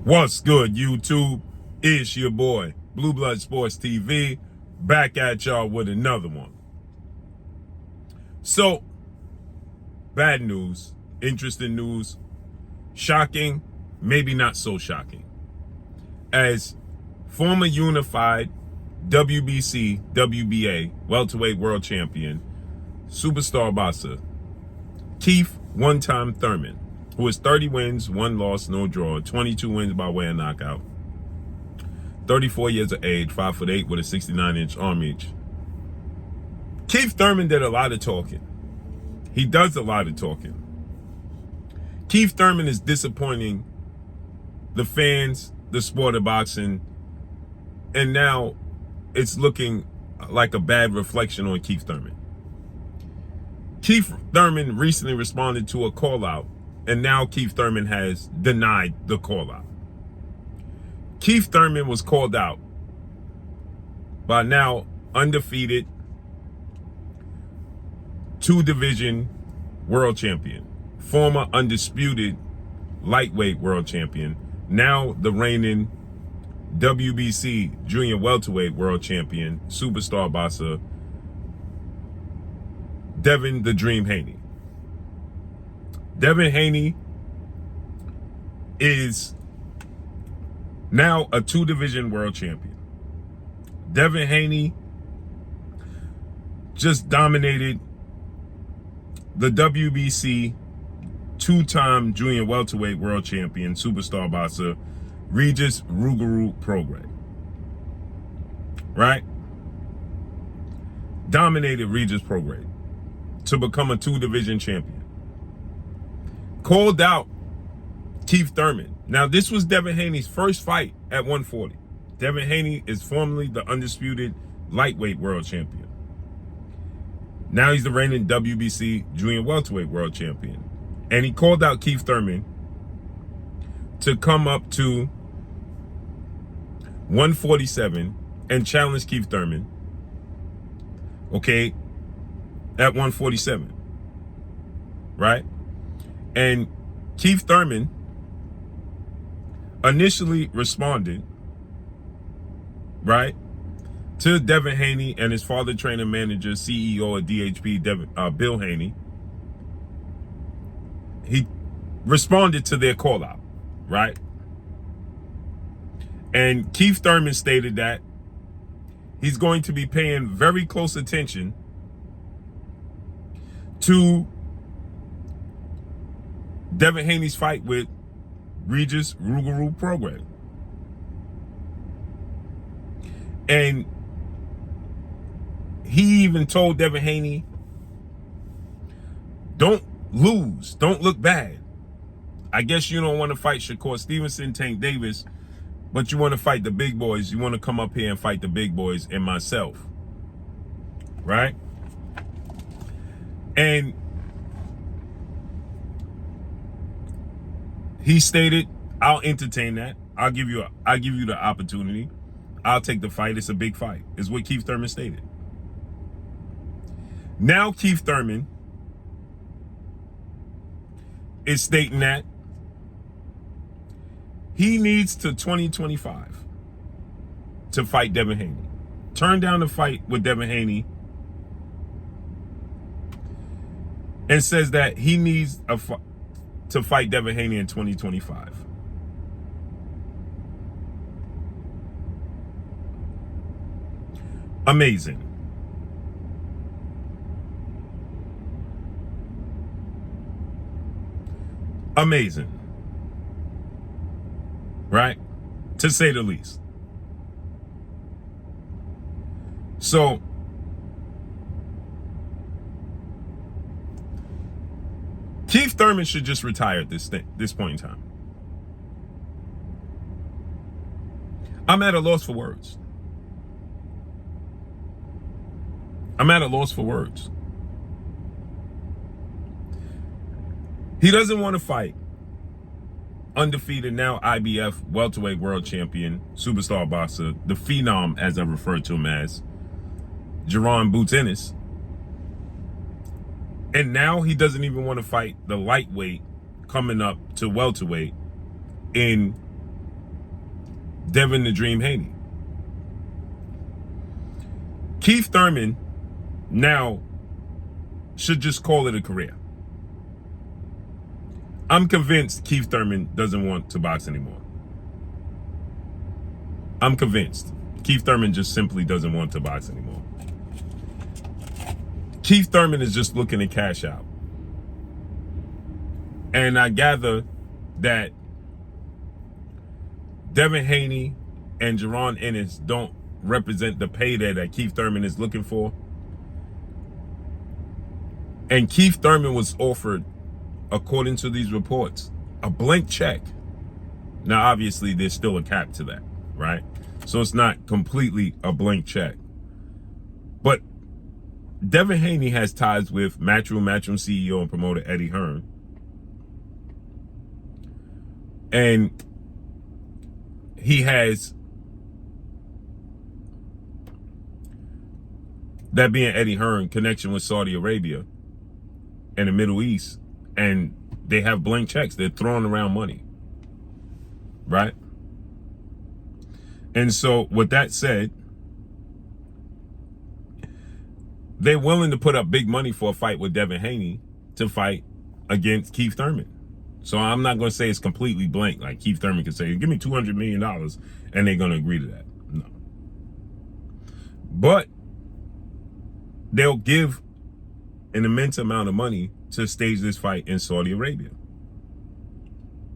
What's good, YouTube? It's your boy, Blue Blood Sports TV, back at y'all with another one. So, bad news, interesting news, shocking, maybe not so shocking. As former unified WBC, WBA, welterweight world champion, superstar boxer, Keith one-time Thurman, who has 30 wins, 1 loss, no draw, 22 wins by way of knockout, 34 years of age, 5'8" with a 69-inch arm reach. Keith Thurman did a lot of talking. He does a lot of talking. Keith Thurman is disappointing the fans, the sport of boxing, and now it's looking like a bad reflection on Keith Thurman. Keith Thurman recently responded to a call-out, and now Keith Thurman has denied the call-out. Keith Thurman was called out by now undefeated 2-division world champion, former undisputed lightweight world champion, now the reigning WBC junior welterweight world champion, superstar boxer, Devin "The Dream" Haney. Devin Haney is now a 2-division world champion. Devin Haney just dominated the WBC 2-time junior welterweight world champion, superstar boxer, Regis Prograis. Right? Dominated Regis Prograis to become a 2-division champion. Called out Keith Thurman. Now, this was Devin Haney's first fight at 140. Devin Haney is formerly the undisputed lightweight world champion. Now he's the reigning WBC junior welterweight world champion. And he called out Keith Thurman to come up to 147 and challenge Keith Thurman, okay, at 147, right? And Keith Thurman initially responded, right, to Devin Haney and his father, trainer, manager, CEO of DHP, Bill Haney. He responded to their call out, right? And Keith Thurman stated that he's going to be paying very close attention to Devin Haney's fight with Regis Prograis. And he even told Devin Haney, don't lose, don't look bad. I guess you don't want to fight Shakur Stevenson, Tank Davis, but you want to fight the big boys. You want to come up here and fight the big boys and myself. Right? And he stated, I'll entertain that. I'll give you the opportunity. I'll take the fight. It's a big fight, is what Keith Thurman stated. Now Keith Thurman is stating that he needs to 2025 to fight Devin Haney. Turn down the fight with Devin Haney and says that he needs to fight Devin Haney in 2025. Amazing. Amazing. Right? To say the least. So, Keith Thurman should just retire at this point in time. I'm at a loss for words. I'm at a loss for words. He doesn't want to fight undefeated, now IBF welterweight world champion, superstar boxer, the phenom, as I refer to him as, Jaron Boots Ennis. And now he doesn't even want to fight the lightweight coming up to welterweight in Devin the Dream Haney. Keith Thurman now should just call it a career. I'm convinced Keith Thurman doesn't want to box anymore. I'm convinced. Keith Thurman just simply doesn't want to box anymore. Keith Thurman is just looking to cash out. And I gather that Devin Haney and Jaron Ennis don't represent the payday that Keith Thurman is looking for. And Keith Thurman was offered, according to these reports, a blank check. Now, obviously, there's still a cap to that, right? So it's not completely a blank check. But Devin Haney has ties with Matchroom CEO and promoter Eddie Hearn. And he has, that being Eddie Hearn, connection with Saudi Arabia and the Middle East. And they have blank checks. They're throwing around money. Right? And so, with that said, they're willing to put up big money for a fight with Devin Haney to fight against Keith Thurman. So I'm not going to say it's completely blank. Like Keith Thurman could say, give me $200 million, and they're going to agree to that. No. But they'll give an immense amount of money to stage this fight in Saudi Arabia.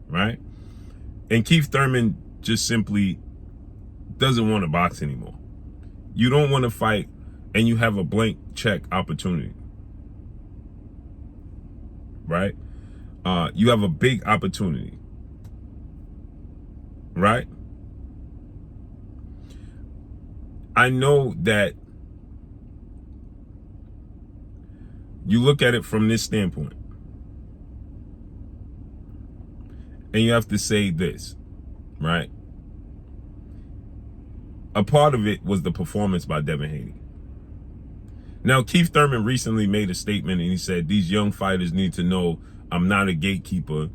Right? And Keith Thurman just simply doesn't want to box anymore. You don't want to fight and you have a blank check opportunity. Right? You have a big opportunity. Right? I know that you look at it from this standpoint. And you have to say this, right? A part of it was the performance by Devin Haney. Now, Keith Thurman recently made a statement and he said, these young fighters need to know I'm not a gatekeeper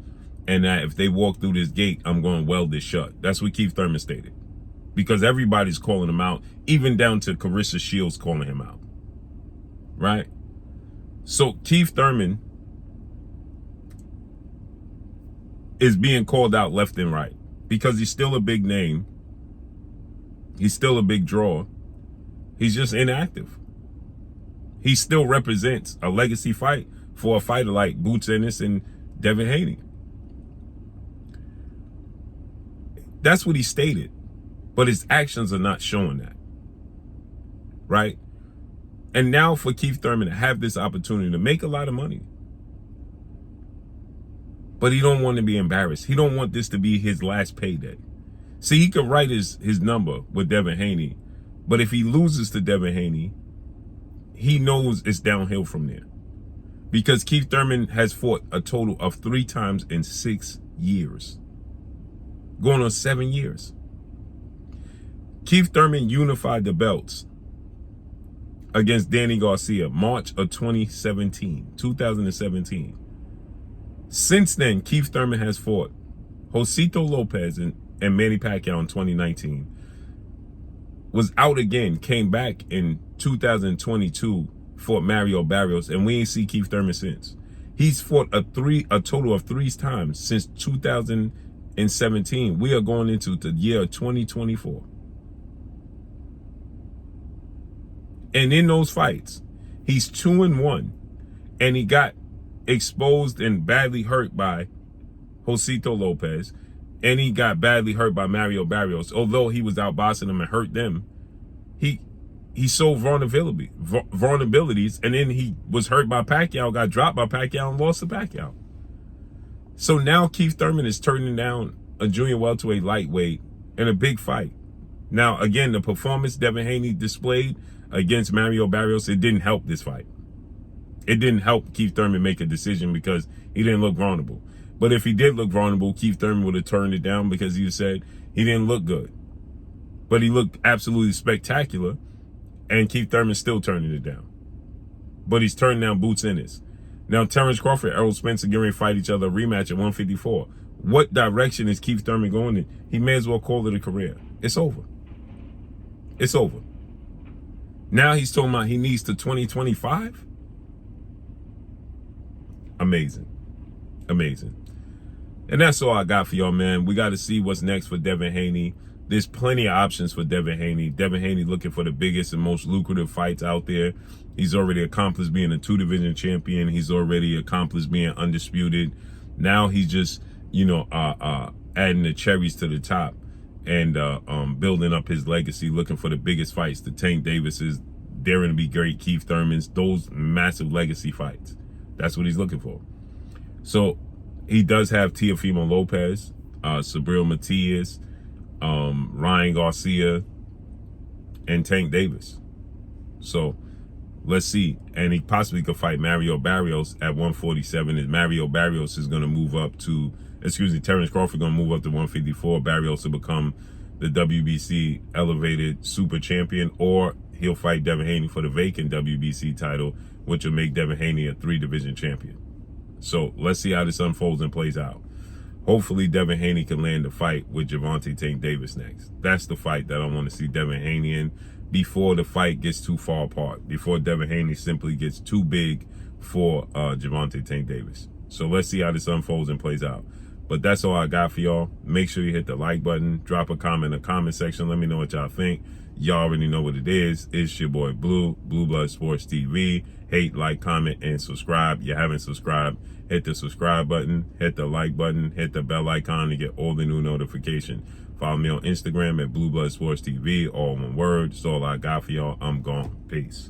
and that if they walk through this gate, I'm going to weld this shut. That's what Keith Thurman stated. Because everybody's calling him out, even down to Carissa Shields calling him out. Right? So Keith Thurman is being called out left and right because he's still a big name. He's still a big draw. He's just inactive. He still represents a legacy fight for a fighter like Boots Ennis and Devin Haney. That's what he stated, but his actions are not showing that. Right? And now for Keith Thurman to have this opportunity to make a lot of money. But he don't want to be embarrassed. He don't want this to be his last payday. See, he could write his number with Devin Haney, but if he loses to Devin Haney, he knows it's downhill from there. Because Keith Thurman has fought a total of 3 times in 6 years. Going on 7 years. Keith Thurman unified the belts against Danny Garcia, March of 2017. Since then, Keith Thurman has fought Josito Lopez and Manny Pacquiao in 2019. Was out again, came back in 2022, fought Mario Barrios, and we ain't see Keith Thurman since. He's fought a total of 3 times since 2017. We are going into the year 2024. And in those fights, he's 2-1, and he got exposed and badly hurt by Josito Lopez, and he got badly hurt by Mario Barrios. Although he was out boxing them and hurt them, he showed vulnerabilities, and then he was hurt by Pacquiao, got dropped by Pacquiao, and lost to Pacquiao. So now Keith Thurman is turning down a junior welterweight lightweight in a big fight. Now, again, the performance Devin Haney displayed against Mario Barrios, it didn't help this fight. It didn't help Keith Thurman make a decision because he didn't look vulnerable. But if he did look vulnerable, Keith Thurman would have turned it down because he said he didn't look good. But he looked absolutely spectacular, and Keith Thurman still turning it down. But he's turning down Boots Ennis. Now, Terrence Crawford, Errol Spence are getting ready to fight each other, a rematch at 154. what direction is Keith Thurman going in? He may as well call it a career. It's over. It's over. Now he's talking about he needs to 2025. Amazing. Amazing. And that's all I got for y'all, man. We got to see what's next for Devin Haney. There's plenty of options for Devin Haney. Devin Haney looking for the biggest and most lucrative fights out there. He's already accomplished being a 2-division champion. He's already accomplished being undisputed. Now he's just, adding the cherries to the top and building up his legacy, looking for the biggest fights, the Tank Davises, daring to be great, Keith Thurmans, those massive legacy fights. That's what he's looking for. So he does have Teofimo Lopez, Subriel Matias, Ryan Garcia, and Tank Davis. So let's see. And he possibly could fight Mario Barrios at 147. And Mario Barrios is going to move up to, Terrence Crawford going to move up to 154. Barrios will become the WBC elevated super champion, or he'll fight Devin Haney for the vacant WBC title, which will make Devin Haney a 3-division champion. So let's see how this unfolds and plays out. Hopefully Devin Haney can land the fight with Gervonta Tank Davis next. That's the fight that I want to see Devin Haney in before the fight gets too far apart, before Devin Haney simply gets too big for Gervonta Tank Davis. So let's see how this unfolds and plays out. But that's all I got for y'all. Make sure you hit the like button. Drop a comment in the comment section. Let me know what y'all think. Y'all already know what it is. It's your boy Blue, Blue Blood Sports TV. Hate, like, comment, and subscribe. You haven't subscribed, hit the subscribe button, hit the like button, hit the bell icon to get all the new notifications. Follow me on Instagram at Blue Blood Sports TV, all one word. That's all I got for y'all. I'm gone. Peace.